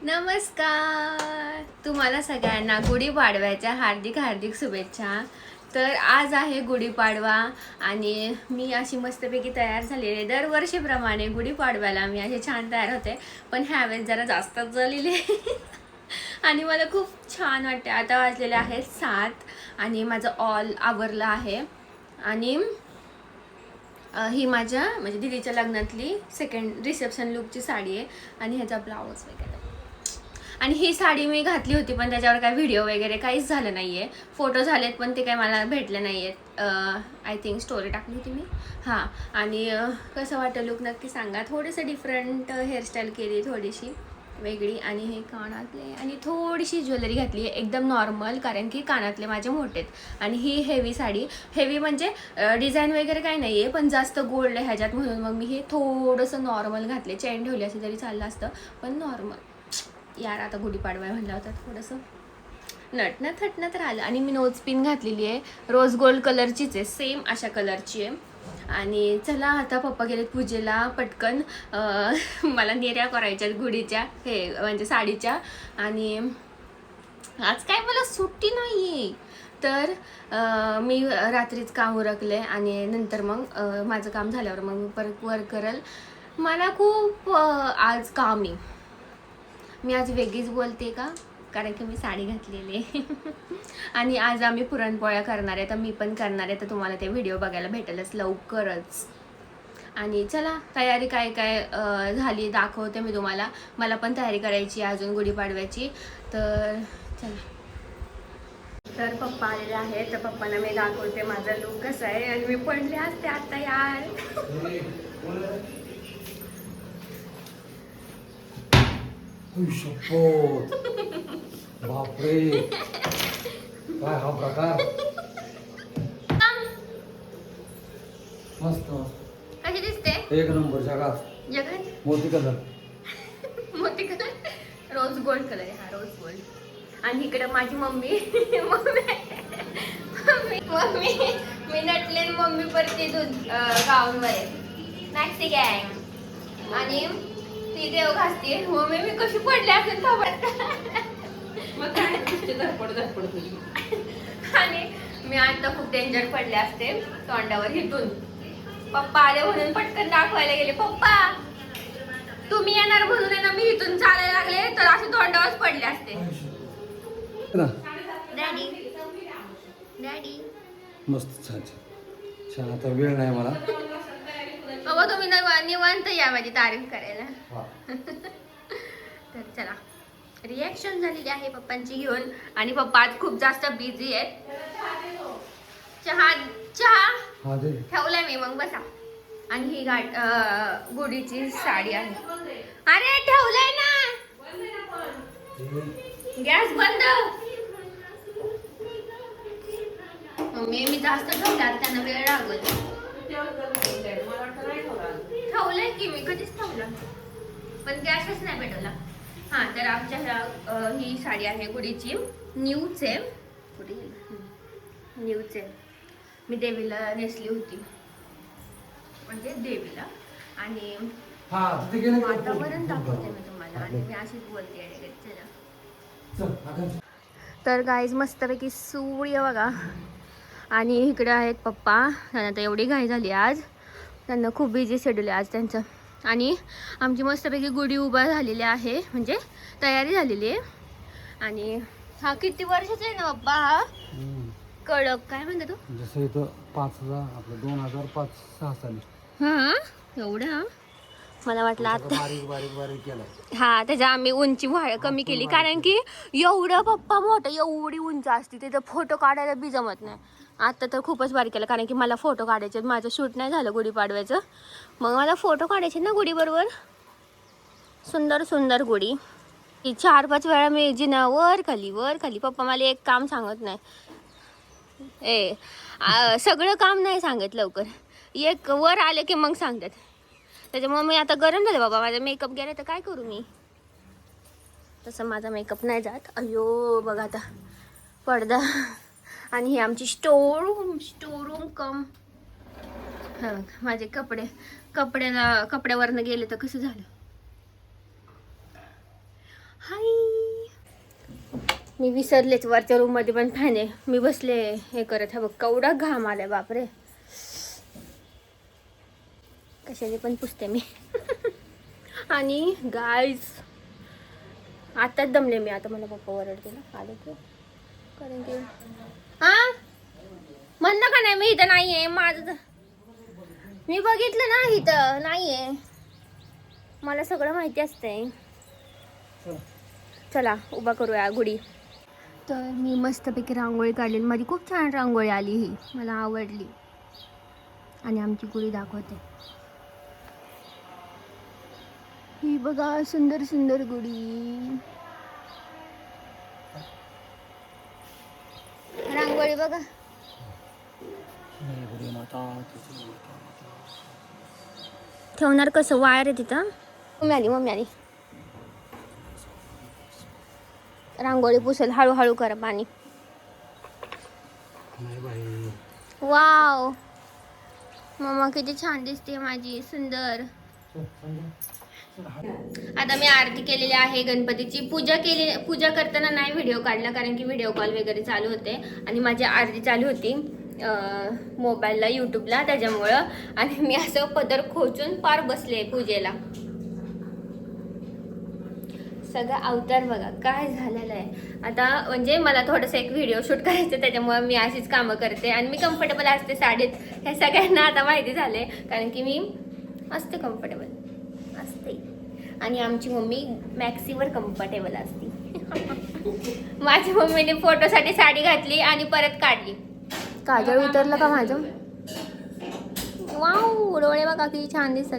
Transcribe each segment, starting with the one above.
नमस्कार तुम्हाला सगळ्यांना गुढीपाडव्याच्या हार्दिक हार्दिक शुभेच्छा. तर आज आहे गुढीपाडवा आणि मी अशी मस्तपैकी तयार झालेली आहे. दरवर्षीप्रमाणे गुढीपाडव्याला मी असे छान तयार होते, पण ह्यावेळेस जरा जास्तच झालेली आणि मला खूप छान वाटते. आता वाजलेले आहेत 7 आणि माझं ऑल आवरलं आहे. आणि ही माझ्या म्हणजे दीदीच्या लग्नातली सेकंड रिसेप्शन लुकची साडी आहे आणि ह्याचा ब्लाऊज वगैरे. आणि ही साडी मी घातली होती, पण त्याच्यावर काय व्हिडिओ वगैरे काहीच झालं नाही आहे. फोटो झालेत पण ते काय मला भेटले नाही आहेत. आय थिंक स्टोरी टाकली होती मी. हां. आणि कसं वाटतं लुक नक्की सांगा. थोडंसं डिफरंट हेअरस्टाईल केली, थोडीशी वेगळी. आणि हे कानातले आणि थोडीशी ज्वेलरी घातली आहे, एकदम नॉर्मल, कारण की कानातले माझे मोठे आहेत. आणि ही हेवी साडी, हेवी म्हणजे डिझाईन वगैरे काही नाही आहे, पण जास्त गोल्ड आहे ह्याच्यात, म्हणून मग मी हे थोडंसं नॉर्मल घातले. चेन ठेवली असे तरी चाललं असतं, पण नॉर्मल. यार आता गुढीपाडवा म्हणलं होता, थोडंसं नटणं थटणं तर आलं. आणि मी नोज पिन घातलेली आहे, रोज गोल्ड कलरचीच आहे, सेम अशा कलरची आहे. आणि चला आता पप्पा गेलेत पूजेला पटकन. मला नेऱ्या करायच्यात गुढीच्या, हे म्हणजे साडीच्या. आणि आज काय मला सुट्टी नाही आहे, तर मी रात्रीच काम उरकले आणि नंतर मग माझं काम झाल्यावर मग मी परत वर्क करेल. मला खूप आज काम आहे. मी आज वेगळीच बोलते का, कारण की मी साडी घातलेली आहे. आणि आज आम्ही पुरणपोळ्या करणार आहे, तर मी पण करणार आहे, तर तुम्हाला ते व्हिडिओ बघायला भेटेलच लवकरच. आणि चला तयारी काय काय झाली दाखवते मी तुम्हाला. मला पण तयारी करायची अजून गुढीपाडव्याची, तर चला. तर पप्पा आलेले आहेत, तर पप्पांना मी दाखवते माझा लुक कसा आहे. आणि मी पडले असते आता यार. बापरे, काय हा प्रकार. मस्त मस्त, कशी दिसते? एक नंबर. जगात जगात मोती कलर. मोती कलर, रोज गोल्ड कलर आहे हा, रोज गोल्ड. आणि इकडे माझी मम्मी मम्मी मम्मी मम्मी मी नटले, मम्मी परत गाऊनवर आहे मॅक्सी गँग. आणि ती देव घासते. मम्मी मी कशी पडले असेल खबर. आणि मी आता खूप डेंजर पडले असते तोंडावर हिथून. पप्पा आले म्हणून पटकन दाखवायला गेले. पप्पा तुम्ही येणार म्हणून आहे ना, मी इथून चालायला लागले तर असे तोंडावरच पडले असते. डॅडी डॅडी मस्त, छान छान. आता वेळ नाही मला. बाबा तुम्ही निवांत या माझी तारीफ करायला. तर चला, रिॲक्शन झालेली आहे पप्पांची घेऊन. आणि पप्पा आज खूप जास्त बिझी आहेत. चहा चहा ठेवलाय मी, मग बसा. आणि ही गुढीची साडी आहे. अरे ठेवलंय ना, गॅस बंद. मी जास्त ठेवला, त्यांना वेळ लागल. ठेवलंय की मी कधीच ठेवलं, पण गॅसच नाही पेटवला. हा, तर आमच्या ही साडी आहे गुढीची, न्यूच आहे. कुठे न्यूच आहे. मी देवीला नेसली होती, म्हणजे देवीला. आणि वातावरण दाखवते मी तुम्हाला, आणि मी अशीच बोलते. तर गाईज मस्तपैकी सूर्य बघा. आणि इकडे आहेत पप्पा. त्यांना तर एवढी घाई झाली आज, त्यांना खूप बिझी शेड्यूल आहे आज त्यांचं. आणि आमची मस्तपैकी गुढी उभा झालेली आहे, म्हणजे तयारी झालेली आहे. आणि हा किती वर्षाचा आहे ना पप्पा हा? कडक काय म्हणते तू? जसं इथं 5000 आपलं 2005-6 साली. हा एवढा, मला वाटलं आता बारीक बारीक बारीक केलाय. हा, त्याच्या आम्ही उंची कमी केली, कारण की एवढं पप्पा मोठं, एवढी उंच असते तिथं फोटो काढायला बी जमत नाही. आता तर खूपच बारीक केलं, कारण की मला फोटो काढायचे. माझं शूट नाही झालं गुढीपाडव्याचं, मग मला फोटो काढायचे ना गुढीबरोबर. सुंदर सुंदर गुढी. 4-5 वेळा मी जिना वर खाली. पप्पा मला एक काम सांगत नाही, सगळं काम नाही सांगत लवकर. एक वर आले की मग सांगतात. त्याच्यामुळे मी आता गरम झाले बाबा, माझा मेकअप गेला तर काय करू मी. तसं माझा मेकअप नाही जात. अयो बघा आता पडदा. आणि ही आमची स्टोर रूम कम. हा, माझे कपड्यावरनं गेले तर कसं झालं. मी विसरलेच, वरच्या रूममध्ये पण फॅन आहे. मी बसले हे करत आहे बघ, केवढा घाम आलाय बापरे. कशाने पण पुसते मी. आणि गाईज आताच दमले मी. आता मला पप्पा ओरडते ना आले की, कारण की हा म्हणणं का नाही मी इथं नाहीये. माझं मी बघितलं ना इथं नाहीये, मला सगळं माहिती असतंय. चला उभा करूया गुढी. तर मी मस्तपैकी रांगोळी काढली. माझी खूप छान रांगोळी आली, ही मला आवडली. आणि आमची गुढी दाखवते. ही बघा सुंदर सुंदर गुढी. रांगोळी बघा. ठेवणार कसं, वायर आहे तिथं. मम्मी आली. रांगोळी पुसेल, हळूहळू करा पाणी. वाव मम्मा किती छान दिसते माझी, सुंदर. आता मी आरती केलेली आहे, गणपतीची पूजा करताना नाही व्हिडिओ काढला, कारण की व्हिडिओ कॉल वगैरे चालू होते आणि माझी आरती चालू होती मोबाईलला, यूट्यूबला, त्याच्यामुळं. आणि मी असं पदर खोचून पार बसले पूजेला. सगळं अवतार बघा काय झालेलं आहे. आता म्हणजे मला थोडंसं एक व्हिडिओ शूट करायचं, त्याच्यामुळे मी अशीच कामं करते. आणि मी कम्फर्टेबल असते साडीत, हे सगळ्यांना आता माहिती झाले, कारण की मी असते कम्फर्टेबल असते. आणि आमची मम्मी मॅक्सीवर कम्फर्टेबल असते. माझ्या मम्मीने फोटोसाठी साडी घातली आणि परत काढली. काजळ उतरलं का माझं. वाव डोळे बघा किती छान दिसत.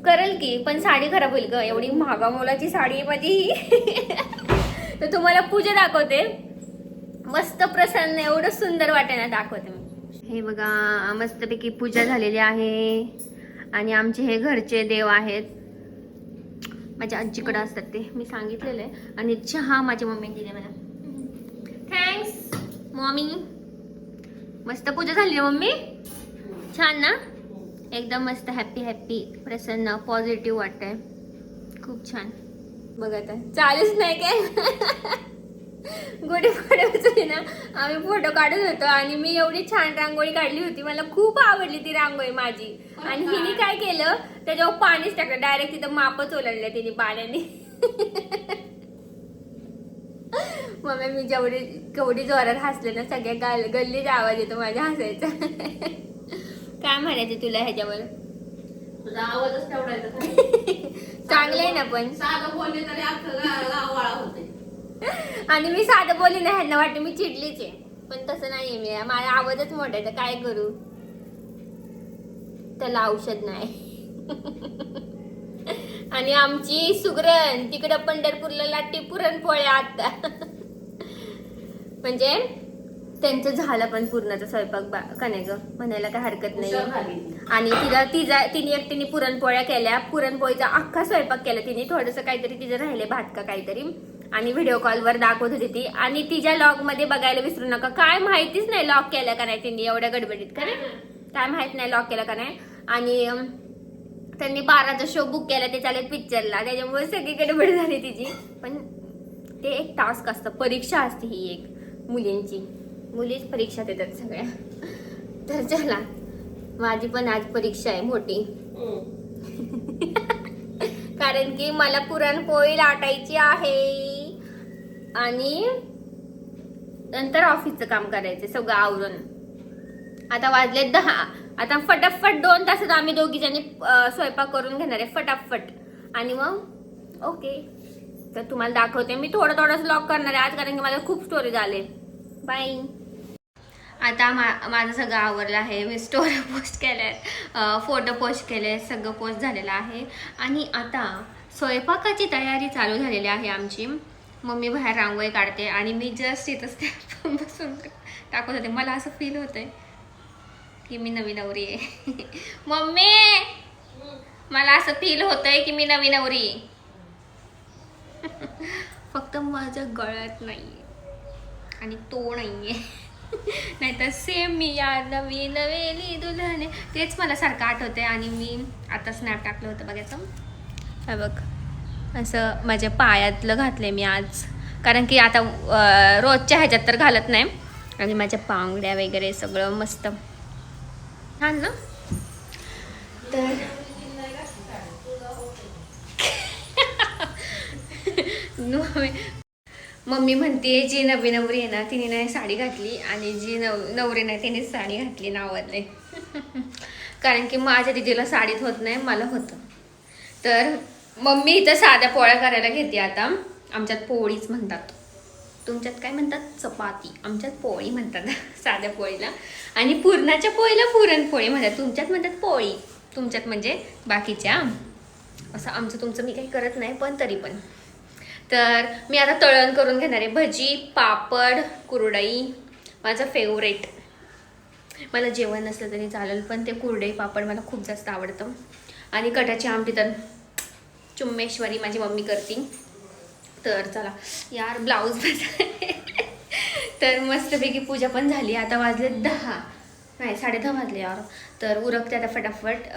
करेल की, पण साडी खराब होईल ग, एवढी महागा मोलाची साडी आहे माझी. तर तुम्हाला पूजा दाखवते, मस्त प्रसन्न एवढं सुंदर वाटेना दाखवते मी. हे बघा मस्तपैकी पूजा झालेली आहे. आणि आमचे हे घरचे देव आहेत, माझ्या आजीकडे असतात ते, मी सांगितलेलं आहे. आणि चहा माझ्या मम्मीने दिले मला, थँक्स मम्मी. मस्त पूजा झाली ना मम्मी, छान ना, एकदम मस्त. हॅपी हॅपी प्रसन्न पॉझिटिव्ह वाटतंय, खूप छान. बघा आता चालूच नाही काय. गुढीपाडव्याची ना आम्ही फोटो काढत होतो आणि मी एवढी छान रांगोळी काढली होती, मला खूप आवडली ती रांगोळी माझी. आणि हिने काय केलं, त्याच्यावर पाणीच टाकलं डायरेक्ट, तिथं मापच ओलांडलं तिने पाण्याने. मम्मी मी केवढी जोरात हसले ना, सगळ्या गल्लीचा आवाज येतो माझ्या हसायचा. काय म्हणायचं तुला ह्याच्यावर, तुझा आवाजच तेवढा येतो. चांगलं आहे ना, पण साधं बोलले तरी अख्खं गाव वाळा होते. आणि मी साधं बोलली ना, ह्यांना वाटतं मी चिडलीच आहे, पण तसं नाहीये. मी माझा आवाजच मोठा आहे, तर काय करू, त्याला औषध नाही. आणि आमची सुगरण तिकडं पंढरपूरला लाटी पुरणपोळ्या आता. म्हणजे त्यांचं झालं पण पूर्णचा स्वयंपाक का नाही ग, म्हणायला काय हरकत नाही. आणि तिने एकटीने पुरणपोळ्या केल्या, पुरणपोळीचा अख्खा स्वयंपाक केला तिने. थोडंसं काहीतरी तिचं राहिले भात का काहीतरी, आणि व्हिडिओ कॉलवर दाखवत होती ती. आणि तिच्या लॉग मध्ये बघायला विसरू नका. काय माहितीच नाही लॉक केलं का नाही तिने एवढ्या गडबडीत, का काय माहित नाही लॉक केलं का नाही. आणि त्यांनी 12चा शो बुक केला, ते चालेल पिक्चरला, त्याच्यामुळे सगळी गडबड झाली तिची. पण ते एक टास्क असतं, परीक्षा असते ही एक मुलींची, मुलीच परीक्षा देतात सगळ्या. तर चला, माझी पण आज परीक्षा आहे मोठी. कारण की मला पुरणपोळी लाटायची आहे आणि नंतर ऑफिसचं काम करायचं सगळं आवरून. आता वाजले 10. आता फटाफट 2 तासात आम्ही दोघी जणी स्वयंपाक करून घेणार आहे फटाफट. आणि मग ओके, तर तुम्हाला दाखवते मी. थोडंच व्लॉग करणार आहे आज, कारण की मला खूप स्टोरी झाले. बाय. आता माझं सगळं आवरलं आहे. मी स्टोरी पोस्ट केल्या, फोटो पोस्ट केले, सगळं पोस्ट झालेलं आहे. आणि आता स्वयंपाकाची तयारी चालू झालेली आहे आमची. मम्मी बाहेर रांगोळी काढते आणि मी जस्ट इथं बसून टाकत होते. मला असं फील होतंय की मी नवी नवरी आहे. मम्मी मला असं फील होतंय की मी नवी नवरी आहे. फक्त माझ्या गळ्यात नाहीये आणि तो नाहीये. नाहीतर सेम मी या नवी नवेली दुल्हने, तेच मला सारखं आठवते. आणि मी आता स्नॅप टाकलं होतं बघायचं, हा बघ असं माझ्या पायातलं घातलंय मी आज, कारण की आता रोजच्या ह्याच्यात तर घालत नाही. आणि माझ्या पांगड्या वगैरे सगळं मस्त छान ना. तर मम्मी म्हणते जी नवी नवरी आहे ना तिने नाही साडी घातली, आणि जी नवरी नाही तिने साडी घातली नावाले. कारण की माझ्या दिदीला साडीत होत नाही, मला होतं. तर मम्मी इथं साध्या पोळ्या करायला घेते आता. आमच्यात पोळीच म्हणतात, तुमच्यात काय म्हणतात? चपाती. आमच्यात पोळी म्हणतात साध्या पोळीला. आणि पुरणाच्या पोळीला पुरणपोळी म्हणतात. तुमच्यात म्हणतात पोळी, तुमच्यात म्हणजे बाकीच्या. असं आमचं तुमचं मी काही करत नाही, पण तरी पण. तर मी आता तळण करून घेणार आहे. भजी, पापड, कुरडई माझं फेवरेट. मला जेवण नसलं तरी चालेल, पण ते कुरडई पापड मला खूप जास्त आवडतं. आणि कटाची आमटी तर चुम्मेश्वरी माझी मम्मी करते. तर चला यार, ब्लाऊज तर मस्तपैकी पूजा पण झाली. आता वाजले 10 नाही 10:30 वाजले यार. तर उरकते आता फटाफट.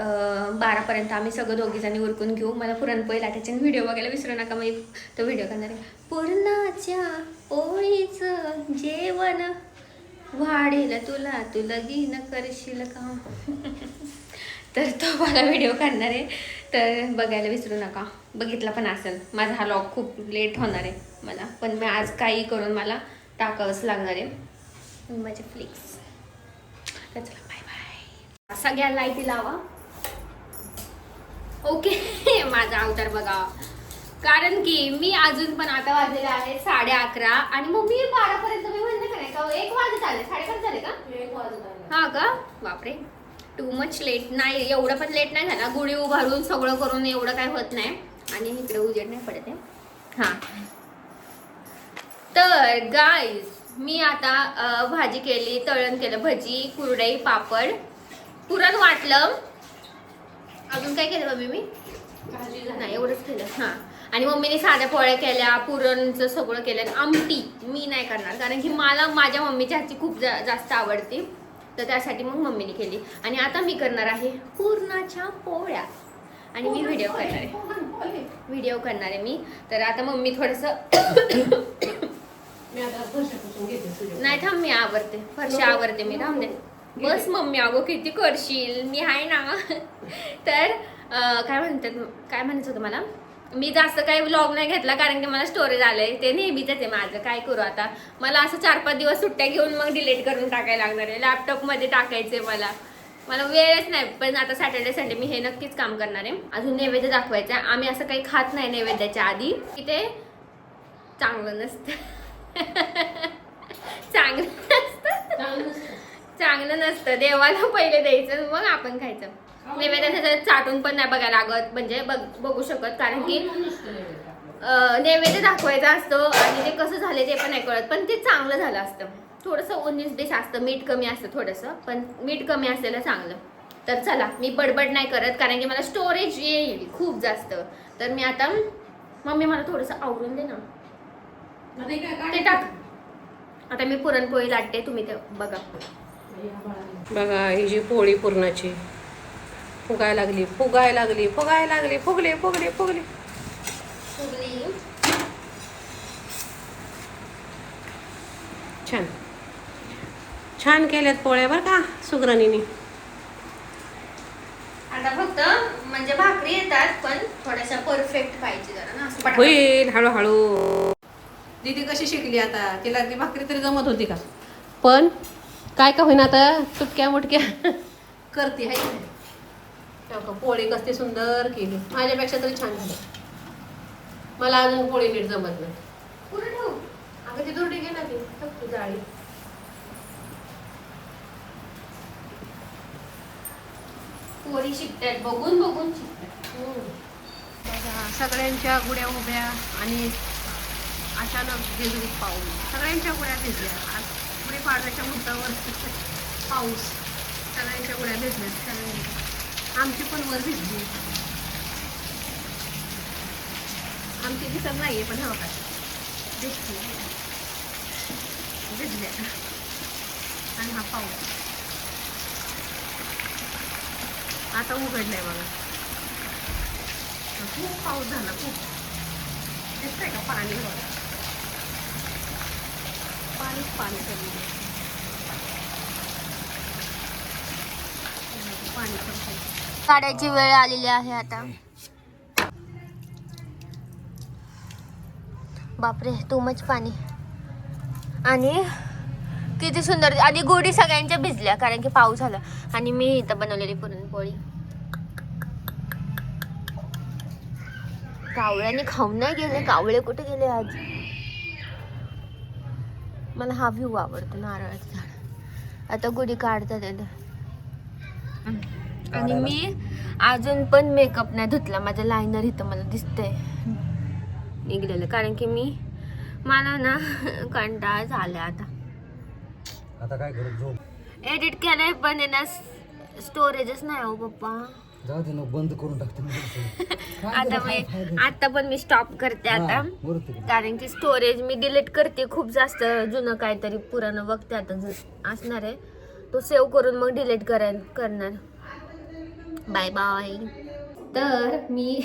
12पर्यंत आम्ही सगळं दोघीजणी उरकून घेऊ. मला पुरणपोळी लाटायची आणि व्हिडिओ बघायला विसरू नका. मग तो व्हिडिओ करणार आहे. पुरणाच्या पोळीचं जेवण वाढेल तुला, तू लगीन करशील का? तर तो मला व्हिडिओ करणार आहे, तर बघायला विसरू नका. बघितला पण असेल. माझा हा व्लॉग खूप लेट होणार आहे मला, पण मी आज काही करून मला टाकावंच लागणार आहे माझे फ्लिक्स. तर चला बाय बाय. सगळ्या लाईटी लावा. ओके. माझा अवतार बघा, कारण की मी अजून पण आता वाजलेले आहे 11:30 आणि मम्मी 12पर्यंत मी म्हणलं का नाही का 1 वाजत आले. 5:30 झाले का? 1 वाजत आले. हा का? बापरे, टू मच लेट. नाही एवढं पण लेट नाही झाला. गुढी उभारून सगळं करून एवढं काय होत नाही. आणि इकडे उजेड नाही पडत आहे. हां, तर गाईज मी आता भाजी केली, तळण केलं, भजी, कुरडई, पापड, पुरण वाटलं. अजून काय केलं मम्मी? मी भाजी झाली. नाही एवढंच केलं. हां, आणि मम्मीने साध्या पोळ्या केल्या, पुरणचं सगळं केलं. आमटी मी नाही करणार, कारण की मला माझ्या मम्मीच्या हातची खूप जास्त आवडते. तर त्यासाठी मग मम्मीने केली. आणि आता मी करणार आहे पुरणाच्या पोळ्या. आणि मी व्हिडिओ करणार आहे मी. तर आता मम्मी थोडंसं मी आता फरशापासून घेते तुझ्या. नाही थांब, मी आवरते, फरशा आवरते मी. थांब दे बस मम्मी. अगो किती करशील, मी आहे ना. तर काय म्हणायचं होतं मला. मी जास्त काही व्लॉग नाही घेतला, कारण की मला स्टोरेज आलंय. ते नेहमीच आहे माझं. काय करू आता, मला असं 4-5 दिवस सुट्ट्या घेऊन मग डिलीट करून टाकायला लागणार आहे. लॅपटॉपमध्ये टाकायचे मला वेळच नाही. पण आता सॅटर्डे संडे मी हे नक्कीच काम करणार आहे. अजून नैवेद्य दाखवायचं आहे. आम्ही असं काही खात नाही नैवेद्याच्या आधी, की ते चांगलं नसतं. चांगलं नसतं. देवाला पहिले द्यायचं, मग आपण खायचं. नैवेद्याचं चाटून पण नाही बघायला लागत, म्हणजे बघू शकत, कारण की नैवेद्य दाखवायचा असतो. आणि ते कसं झाले ते पण नाही कळत. पण ते चांगलं झालं असतं. थोडंसं 19-20 असतं, मीठ कमी असतं थोडंसं, पण मीठ कमी असलेलं चांगलं. तर चला, मी बडबड नाही करत, कारण की मला स्टोरेज येईल खूप जास्त. तर मी आता, मम्मी मला थोडंसं आवरून दे ना ते टाक. आता मी पुरणपोळी लाटते, तुम्ही ते बघा. बघा ही जी पोळी पुरणाची फुगायला लागली. फुगली. छान केल्यात पोळ्या बरं का सुगरणीने. आता फक्त म्हणजे भाकरी येतात, पण थोड्याशा परफेक्ट पाहिजे जरा ना, असं होईल हळूहळू. दीदी कशी शिकली आता, तिला ती भाकरी तरी जमत होती का? पण काय का होईना आता तुटक्या मुटक्या करते आहे. पोळी कसली सुंदर केली, माझ्यापेक्षा तरी छान झाली. मला अजून पोळी नीट जमत नाही. पुढे ठेवू. अगं ती दुर्डी घे ना, ती जाळी. पोळी शिकतात, बघून शिकतात. सगळ्यांच्या गुड्या उभ्या आणि अचानक भिजली पाऊस. सगळ्यांच्या गुड्या भिजल्या. आज गुढीपाडव्याच्या मुहूर्तावर पाऊस. सगळ्यांच्या गुड्या भिजल्या. आमची पण वर भिजली. आमची दिसत नाहीये, पण हा काय भिजल्या. आणि हा पाऊस आता उघडलाय बघा. खूप पाऊस झाला खूप. दिसतंय का पाणी बघा. पाणी कमी पाणी पडतंय. काढायची वेळ आलेली आहे आता. बापरे टू मच पाणी. आणि किती सुंदर. आणि गोडी सगळ्यांच्या भिजल्या कारण की पाऊस आला. आणि मी इथं बनवलेली पुरणपोळी. कावळ्याने खाऊन नाही गेले. कावळे कुठे गेले आज. मला हा व्ह्यू आवडतो नारळाचं झाड. आता गुढी काढतात येते. आणि मी अजून पण मेकअप नाही धुतला. माझं लायनर इथं मला दिसतंय निघलेलं कारण की मला ना कंटाळा झाला आता काय करू झोप एडिट केलंय पण आहे ना स्टोरेजच नाही हो पप्पा. जाऊ दे ना बंद करून टाकते. आता पण मी स्टॉप करते आता कारण की स्टोरेज मी डिलीट करते. खूप जास्त जुनं काहीतरी पुराणं बघते आता असणार आहे तो सेव्ह करून मग डिलीट करणार. Bye bye. तर मी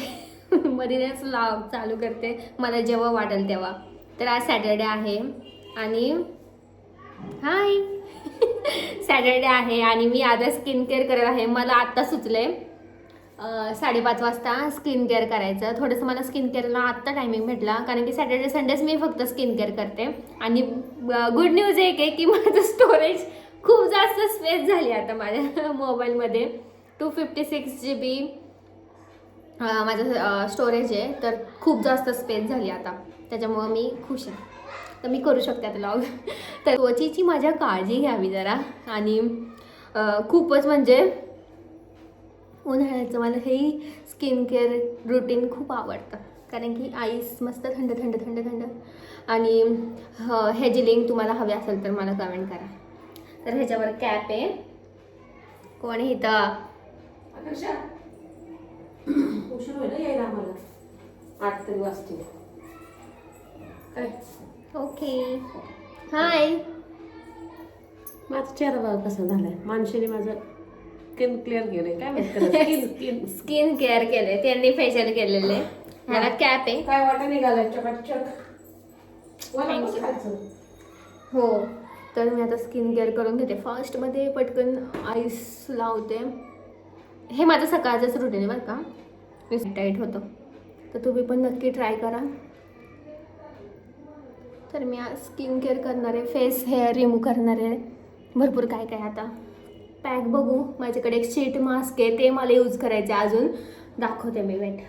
मध्येच व्लॉग चालू करते मला जेव्हा वाटेल तेव्हा. तर आज सॅटर्डे आहे आणि हाय सॅटर्डे आहे आणि मी आता स्किन केअर करत आहे. मला आत्ता सुचले 5:30 वाजता स्किन केअर करायचं. थोडंसं मला स्किन केअरला आत्ता टायमिंग भेटला कारण की सॅटर्डे संडेच मी फक्त स्किन केअर करते. आणि गुड न्यूज एक आहे की माझं स्टोरेज खूप जास्त स्पेस झाली आता माझ्या मोबाईलमध्ये. 256 GB माझं स्टोरेज आहे. तर खूप जास्त स्पेस झाली आता त्याच्यामुळं मी खुश आहे. तर मी करू शकते आता व्लॉग. तर त्वचेची माझ्या काळजी घ्यावी जरा. आणि खूपच म्हणजे उन्हाळ्याचं मला हे स्किन केअर रुटीन खूप आवडतं कारण की आईस मस्त थंड थंड थंड थंड. आणि ह्याची लिंक तुम्हाला हवी असेल तर मला कमेंट करा. तर ह्याच्यावर कॅप आहे. कोण आहे इथं. उशीर होईल यायला आम्हाला 8 तरी वाजतील. काय ओके हाय. माझा चेहरा बघा कसा झालाय. माणसाने माझं स्किन क्लिअर केलंय. काय माहिती स्किन केअर केले त्यांनी फेशियल केलेले. ह्याला कॅप आहे. काय वाटा निघालाय चकाचक. हो तर मी आता स्किन केअर करून घेते. फर्स्टमध्ये पटकन आईस लावते. हे माझं सकाळचंच रुटीन आहे बरं का. टाईट होतं तर तुम्ही पण नक्की ट्राय करा. तर मी आज स्किन केअर करणार आहे. फेस हेअर रिमूव्ह करणार आहे. भरपूर काय काय आता पॅक बघू. माझ्याकडे एक शीट मास्क आहे ते मला यूज करायचे अजून दाखवते मी वेट.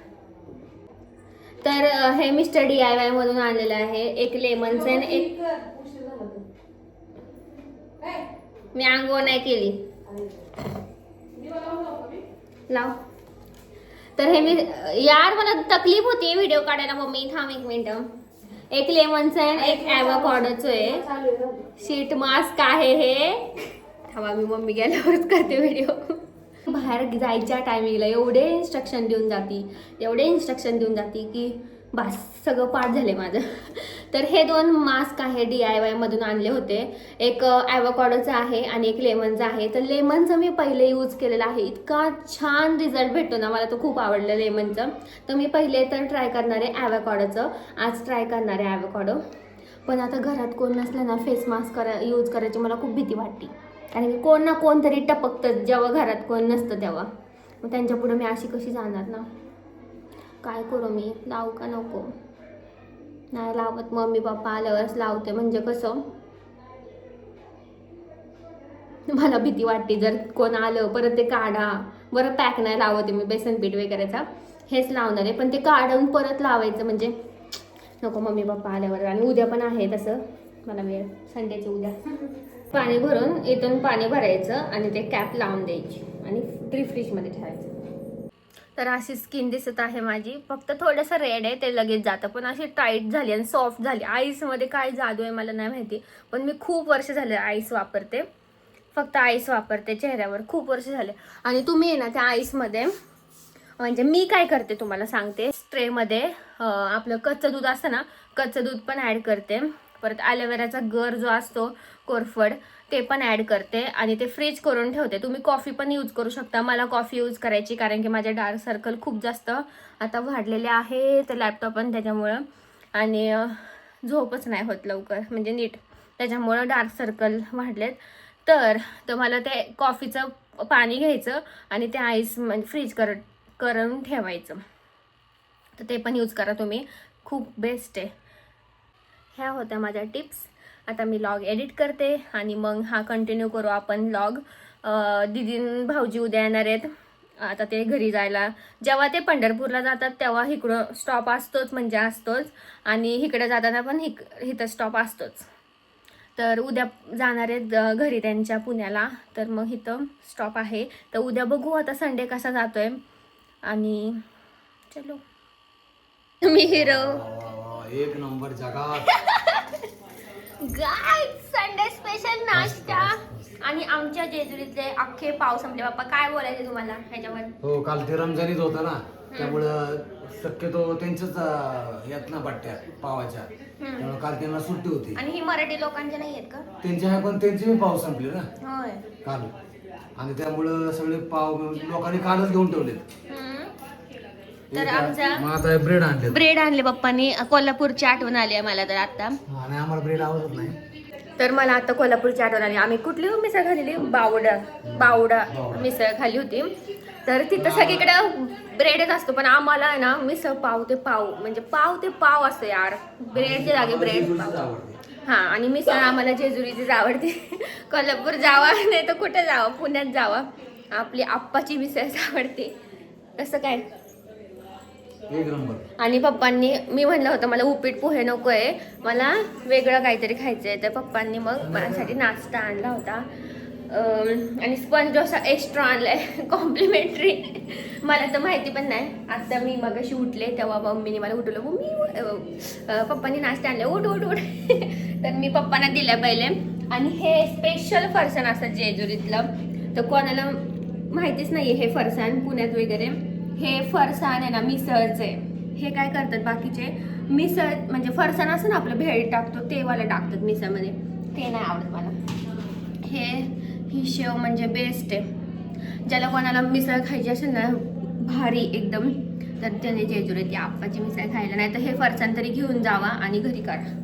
तर हे मिस्टर DIY मधून आणलेलं आहे. एक लेमनचं आणि एक मी आंघोळ नाही केली. लाव. तर हे मी यार मला तकलीफ होती व्हिडिओ काढायला. मम्मी थांब 1 मिनिट. एक लेमनचं आहे एक ॲव्होकाडोचं आहे. शीट मास्क आहे हे. थांबा मी मम्मी गेल्यावरच करते व्हिडिओ. बाहेर जायच्या टायमिंगला एवढे इन्स्ट्रक्शन देऊन जाती की बस सगळं पाठ झाले माझं. तर हे 2 मास्क आहे DIY मधून आणले होते. एक ॲव्होकाडोचं आहे आणि एक लेमनचं आहे. तर लेमनचं मी पहिले यूज केलेलं आहे. इतका छान रिझल्ट भेटतो ना मला तो खूप आवडलं लेमनचं. तर मी पहिले तर ट्राय करणार आहे ॲव्होकाडोचं. आज ट्राय करणार आहे ॲव्होकाडो. पण आता घरात कोण नसलं ना फेस मास्क यूज करायची मला खूप भीती वाटते कारण की कोण ना कोण तरी टपकतं जेव्हा घरात कोण नसतं तेव्हा. मग त्यांच्यापुढं मी अशी कशी जाणार ना. काय करू मी लावू का नको. नाही लावत. मम्मी पप्पा आल्यावरच लावते म्हणजे कसं मला भीती वाटते जर कोण आलं परत ते काढा. बरं पॅक नाही लावते मी बेसन पीठ वगैरेचा हेच लावणार आहे. पण ते काढून परत लावायचं म्हणजे नको मम्मी पप्पा आल्यावर. आणि उद्या पण आहे तसं मला वेळ संडेचं उद्या. पाणी भरून इथून पाणी भरायचं आणि ते कॅप लावून द्यायची आणि फ्रीजमध्ये ठेवायचं. तर अशी स्किन दिसत आहे माझी. फक्त थोडंसं रेड आहे ते लगेच जातं पण अशी टाईट झाली आणि सॉफ्ट झाली. आईसमध्ये काय जादू आहे मला नाही माहिती. पण मी खूप वर्ष झाले आईस वापरते. फक्त आईस वापरते चेहऱ्यावर खूप वर्ष झाले. आणि तुम्ही आहे ना त्या आईसमध्ये म्हणजे मी काय करते तुम्हाला सांगते. स्ट्रेमध्ये आपलं कच्चं दूध असतं ना कच्चं दूध पण ॲड करते. परत ॲलोवेराचा गर जो असतो कोरफड ते पण ॲड करते आणि ते फ्रीज करून ठेवते. तुम्ही कॉफी पण यूज करू शकता. मला कॉफी यूज करायची कारण की माझे डार्क सर्कल खूप जास्त आता वाढलेले आहे तर लॅपटॉप पण त्याच्यामुळं. आणि झोपच नाही होत लवकर म्हणजे नीट, त्याच्यामुळं डार्क सर्कल वाढलेत. तर मला ते कॉफीचं पाणी घ्यायचं आणि ते आईस म्हणजे फ्रीज करून ठेवायचं. तर ते पण यूज करा तुम्ही, खूप बेस्ट आहे. ह्या होत्या माझ्या टिप्स. आता मी लॉग एडिट करते आणि मग हा कंटिन्यू करू आपण लॉग. दीदीन भाऊजी उद्या येणार आहेत. आता ते घरी जायला, जेव्हा ते पंढरपूरला जातात तेव्हा इकडं स्टॉप असतोच म्हणजे असतोच, आणि इकडं जाताना पण इथं स्टॉप असतोच. तर उद्या जाणार आहेत घरी त्यांच्या पुण्याला, तर मग इथं स्टॉप आहे. तर उद्या बघू आता संडे कसा जातोय. आणि चलो मी हिरो एक नंबर जगात. गाईज संडे स्पेशल नाश्ता. आणि आमच्या जेजुरीतले अख्खे पाव संपले. बाप्पा काय बोलायचे तुम्हाला ह्याच्यावर? हो, काल ते रमजानीत होतं ना, त्यामुळं शक्यतो त्यांच्याच यात ना बट्ट्या पावाच्या, त्यामुळे काल त्यांना सुट्टी होती. आणि ही मराठी लोकांचे नाही आहेत का? त्यांच्या आहे, पण त्यांचे पाव संपले ना होय. काल, आणि त्यामुळं सगळे पाव लोकांनी कालच घेऊन ठेवलेत. तर आमचा मग आता ब्रेड आणले, ब्रेड आणले पप्पांनी. कोल्हापूरची आठवण आली आहे मला तर आता. आणि आम्हाला ब्रेड आवडत नाही. तर मला आता कोल्हापूरची आठवण आली. आम्ही कुठली मिसळ खाल्लेली? बावडा मिसळ खाल्ली होती. तर तिथं सगळीकडे ब्रेडच असतो, पण आम्हाला आहे ना मिसळ पाव ते पाव असतं यार. ब्रेडच्या जागी ब्रेड हां. आणि मिसळ आम्हाला जेजुरीचीच आवडते. कोल्हापूर जावा नाही तर कुठे जावं, पुण्यात जावा, आपली आप्पाची मिसळच आवडते. कसं काय? एक नंबर. आणि पप्पांनी, मी म्हणलं होतं मला उपीट पोहे नको आहे, मला वेगळं काहीतरी खायचं आहे. तर पप्पांनी मग माझ्यासाठी नाश्ता आणला होता. आणि स्पंज डोसा एक्स्ट्रा आणला आहे कॉम्प्लिमेंटरी. मला तर माहिती पण नाही. आता मी मगाशी उठले तेव्हा मम्मीने मला उठवलं, मम्मी पप्पांनी नाश्ता आणला, उठ उठ उठ. तर मी पप्पांना दिलं पहिले. आणि हे स्पेशल फरसाण असतं जेजुरीतलं. तर कोणाला माहितीच नाही आहे हे फरसाण पुण्यात वगैरे. हे फरसाण आहे ना मिसळचे. हे काय करतात बाकीचे, मिसळ म्हणजे फरसाण असं ना आपलं भेळ टाकतो ते वाला टाकतात मिसळमध्ये. ते नाही आवडत मला. ही शेव म्हणजे बेस्ट आहे. ज्याला कोणाला मिसळ खायची असेल ना भारी एकदम, तर त्याने जेजुरीत या आप्पाची मिसळ खायला. नाही तर हे फरसाण तरी घेऊन जावा आणि घरी करा.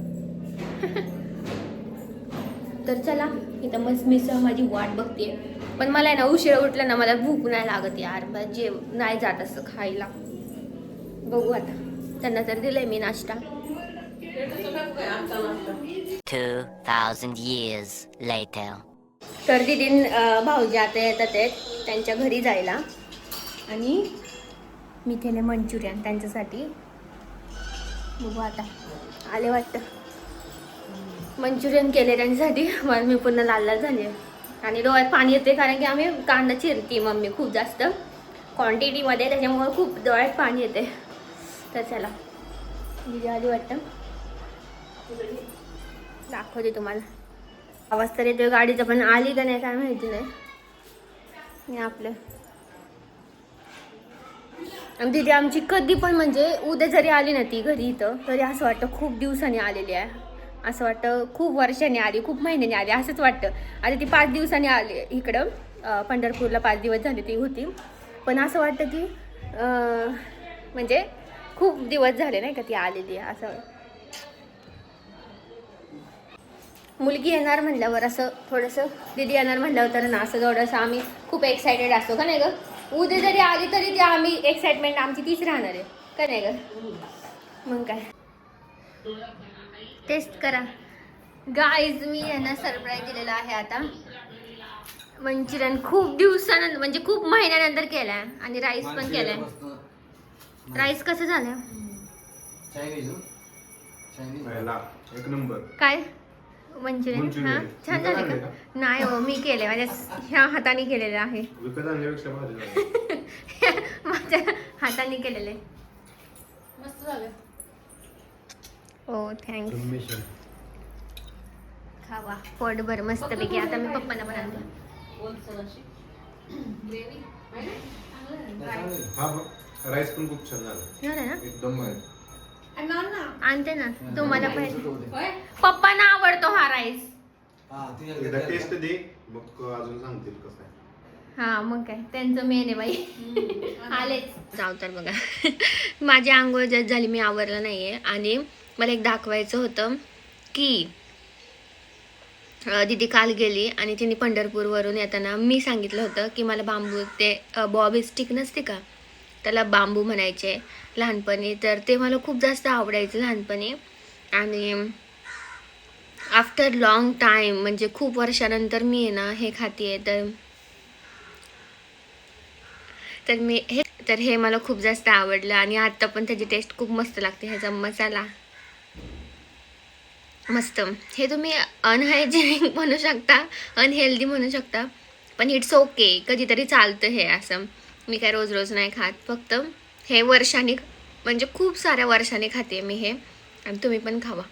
तर चला, इथं मस्त मिसळ माझी वाट बघते. पण मला आहे ना उशिरा उठलं ना मला भूक नाही लागत यार, मला नाही जात असं खायला. बघू आता, त्यांना तर दिलंय मी नाश्ता. 2000 years later. तर दीदीन भाऊजी आता येतात त्यांच्या घरी जायला. आणि मी केले मंचुरियन त्यांच्यासाठी. बघू आता, आले वाटतं. मंचुरियन केले त्यांच्यासाठी. मला मी पुन्हा लाल लाल झाले आणि डोळ्यात पाणी येते, कारण की आम्ही कांदा चिरते मम्मी खूप जास्त क्वांटिटीमध्ये, त्याच्यामुळे खूप डोळ्यात पाणी येते. तर चला, दीदी आली वाटतं, दाखवते तुम्हाला. आवाज तर येतोय गाडीचा, पण आली का नाही काय माहिती नाही. हे आपलं दीदी आमची कधी पण म्हणजे उद्या जरी आली ना ती घरी इथं, तरी असं वाटतं खूप दिवसांनी आलेली आहे. असं वाटतं खूप वर्षांनी आली, खूप महिन्यानी आली असंच वाटतं. आता ती 5 दिवसांनी आली इकडं. पंढरपूरला 5 दिवस झाले ती होती, पण असं वाटतं की म्हणजे खूप दिवस झाले नाही का ती आलेली आहे. असं मुलगी येणार म्हणल्यावर असं थोडंसं, दीदी येणार म्हणल्यावर तर ना असं थोडंसं आम्ही खूप एक्सायटेड असतो का नाही गं. उद्या जरी आली तरी ती आम्ही एक्साइटमेंट आमची तीच राहणार आहे का नाही गं. मग काय, टेस्ट करा गाईज. मी यांना सरप्राईज दिलेला आहे आता. मंचुरियन खूप दिवसानंतर म्हणजे खूप महिन्यानंतर केलाय. आणि राईस पण केलाय. राईस कसं झालं? एक नंबर. काय मंचुरियन? हा छान झाले का? नाही हो, मी केले माझ्या ह्या हाताने केलेलं आहे. विकत आणल्यापेक्षा भारी झालं. माझ्या हाताने केलेले. मस्त झालं. हो थँक्स. खावा पोटभर मस्तपैकी. आता मी पप्पांना पण आणते. हा राईस पण खूप छान झाला. झालं ना? एकदम भारी. आणते ना तुम्हाला पाहिजे. पप्पांना आवडतो हा राईस. एकदा टेस्ट दे मग अजून सांगतील कसं आहे. हा मग काय, त्यांचं मेन आहे बाई. आलेच जाऊ तर बघा. माझी आंघोळ जस्ट झाली, मी आवरलं नाहीये. आणि मला एक दाखवायचं होतं की दीदी काल गेली आणि तिने पंढरपूरवरून येताना मी सांगितलं होतं की मला बांबू ते बॉबी स्टिक नसते का, त्याला बांबू म्हणायचे लहानपणी. तर ते मला खूप जास्त आवडायचं लहानपणी. आणि आफ्टर लॉंग टाईम म्हणजे खूप वर्षानंतर मी आहे ना हे खाते. तर हे मला खूप जास्त आवडलं आणि आता पण त्याची टेस्ट खूप मस्त लागते. ह्याचा मसाला मस्त. हे तुम्ही अनहायजेनिक म्हणू शकता, अनहेल्दी म्हणू शकता, पण इट्स ओके, कधीतरी चालतं हे असं. मी काय रोज रोज नाही खात, फक्त हे वर्षाने म्हणजे खूप साऱ्या वर्षाने खाते मी हे. आणि तुम्ही पण खावा.